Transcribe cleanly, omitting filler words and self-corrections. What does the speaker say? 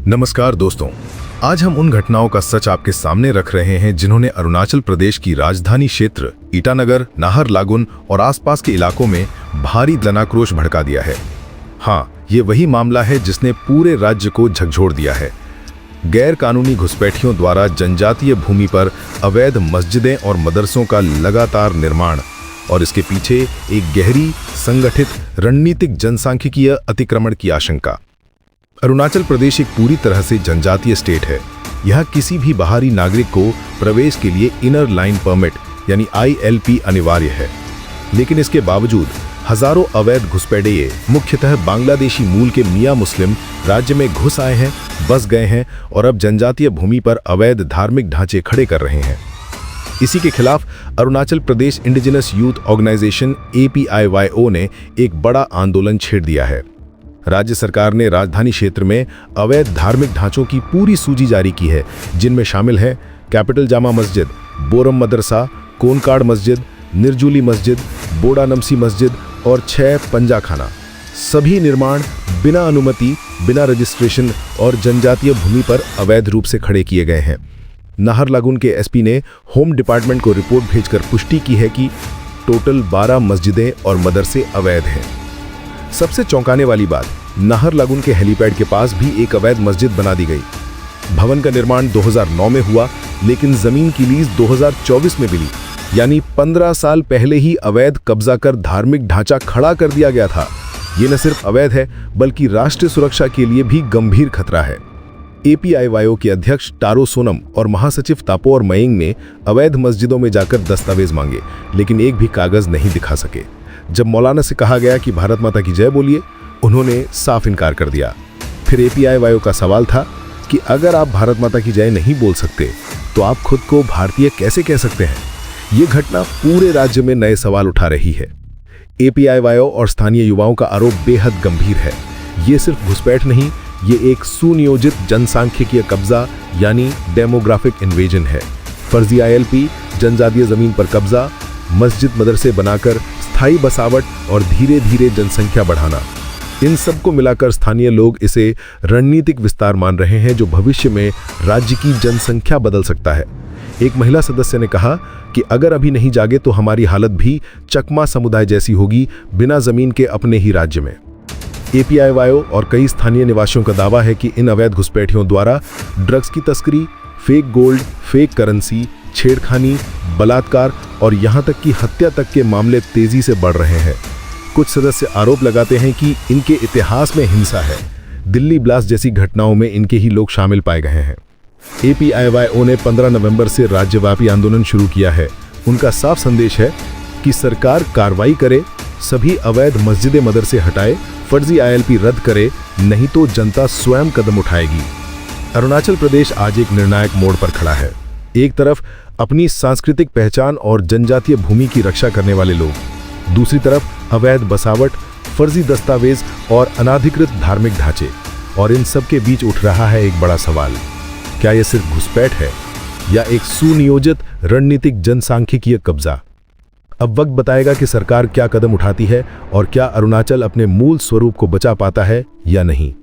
नमस्कार दोस्तों, आज हम उन घटनाओं का सच आपके सामने रख रहे हैं जिन्होंने अरुणाचल प्रदेश की राजधानी क्षेत्र ईटानगर, नाहरलागुन और आसपास के इलाकों में भारी जनाक्रोश भड़का दिया है। हाँ, ये वही मामला है जिसने पूरे राज्य को झकझोर दिया है। गैर कानूनी घुसपैठियों द्वारा जनजातीय भूमि पर अवैध मस्जिदें और मदरसों का लगातार निर्माण और इसके पीछे एक गहरी संगठित रणनीतिक जनसांख्यिकीय अतिक्रमण की आशंका। अरुणाचल प्रदेश एक पूरी तरह से जनजातीय स्टेट है। यहाँ किसी भी बाहरी नागरिक को प्रवेश के लिए इनर लाइन परमिट यानी ILP अनिवार्य है, लेकिन इसके बावजूद हजारों अवैध घुसपैठिए मुख्यतः बांग्लादेशी मूल के मियां मुस्लिम राज्य में घुस आए हैं, बस गए हैं और अब जनजातीय भूमि पर अवैध धार्मिक ढांचे खड़े कर रहे हैं। इसी के खिलाफ Arunachal Pradesh indigenous youth organisation APIYO ने एक बड़ा आंदोलन छेड़ दिया है। राज्य सरकार ने राजधानी क्षेत्र में अवैध धार्मिक ढांचों की पूरी सूची जारी की है, जिनमें शामिल है कैपिटल जामा मस्जिद, बोरम मदरसा, कोनकाड़ मस्जिद, निर्जूली मस्जिद, बोडा नमसी मस्जिद और 6 पंजाखाना। सभी निर्माण बिना अनुमति, बिना रजिस्ट्रेशन और जनजातीय भूमि पर अवैध रूप से खड़े किए गए हैं। नाहरलागुन के SP ने होम डिपार्टमेंट को रिपोर्ट भेजकर पुष्टि की है कि टोटल 12 मस्जिदें और मदरसे अवैध हैं। सबसे चौंकाने वाली बात, नाहरलागुन के हेलीपैड के पास भी एक अवैध मस्जिद बना दी गई। भवन का निर्माण 2009 में हुआ, लेकिन जमीन की लीज 2024 में मिली, यानी 15 साल पहले ही अवैध कब्जा कर धार्मिक ढांचा खड़ा कर दिया गया था। ये न सिर्फ अवैध है, बल्कि राष्ट्रीय सुरक्षा के लिए भी गंभीर खतरा है। APIYO के अध्यक्ष टारो सोनम और महासचिव तापोर मयंग ने अवैध मस्जिदों में जाकर दस्तावेज मांगे, लेकिन एक भी कागज नहीं दिखा सके। जब मौलाना से कहा गया कि भारत माता की जय बोलिए, उन्होंने साफ इनकार कर दिया। फिर APIYO का सवाल था कि अगर आप भारत माता की जय नहीं बोल सकते तो आप खुद को भारतीय कैसे कह सकते हैं। ये घटना पूरे राज्य में नए सवाल उठा रही है। APIYO और स्थानीय युवाओं का आरोप बेहद गंभीर है। ये सिर्फ घुसपैठ नहीं, ये एक सुनियोजित जनसांख्यिकीय कब्जा यानी डेमोग्राफिक इन्वेजन है। फर्जी ILP, जनजातीय जमीन पर कब्जा, मस्जिद मदरसे बनाकर स्थायी बसावट और धीरे धीरे जनसंख्या बढ़ाना, इन सबको मिलाकर स्थानीय लोग इसे रणनीतिक विस्तार मान रहे हैं जो भविष्य में राज्य की जनसंख्या बदल सकता है। एक महिला सदस्य ने कहा कि अगर अभी नहीं जागे तो हमारी हालत भी चकमा समुदाय जैसी होगी, बिना जमीन के अपने ही राज्य में। APIYO और कई स्थानीय निवासियों का दावा है कि इन अवैध घुसपैठियों द्वारा ड्रग्स की तस्करी, फेक गोल्ड, फेक करेंसी, छेड़खानी, बलात्कार और यहां तक कि हत्या तक के मामले तेजी से बढ़ रहे हैं। कुछ सदस्य आरोप लगाते हैं कि इनके इतिहास में हिंसा है। दिल्ली ब्लास्ट जैसी घटनाओं में इनके ही लोग शामिल पाए गए हैं। APIYO ने 15 नवंबर से राज्यव्यापी आंदोलन शुरू किया है। उनका साफ संदेश है कि सरकार कार्रवाई करे, सभी अवैध मस्जिदें मदरसे हटाए, फर्जी ILP रद्द करे, नहीं तो जनता स्वयं कदम उठाएगी। अरुणाचल प्रदेश आज एक निर्णायक मोड़ पर खड़ा है। एक तरफ अपनी सांस्कृतिक पहचान और जनजातीय भूमि की रक्षा करने वाले लोग, दूसरी तरफ अवैध बसावट, फर्जी दस्तावेज और अनाधिकृत धार्मिक ढांचे, और इन सब के बीच उठ रहा है एक बड़ा सवाल, क्या यह सिर्फ घुसपैठ है या एक सुनियोजित रणनीतिक जनसांख्यिकीय कब्जा। अब वक्त बताएगा कि सरकार क्या कदम उठाती है और क्या अरुणाचल अपने मूल स्वरूप को बचा पाता है या नहीं।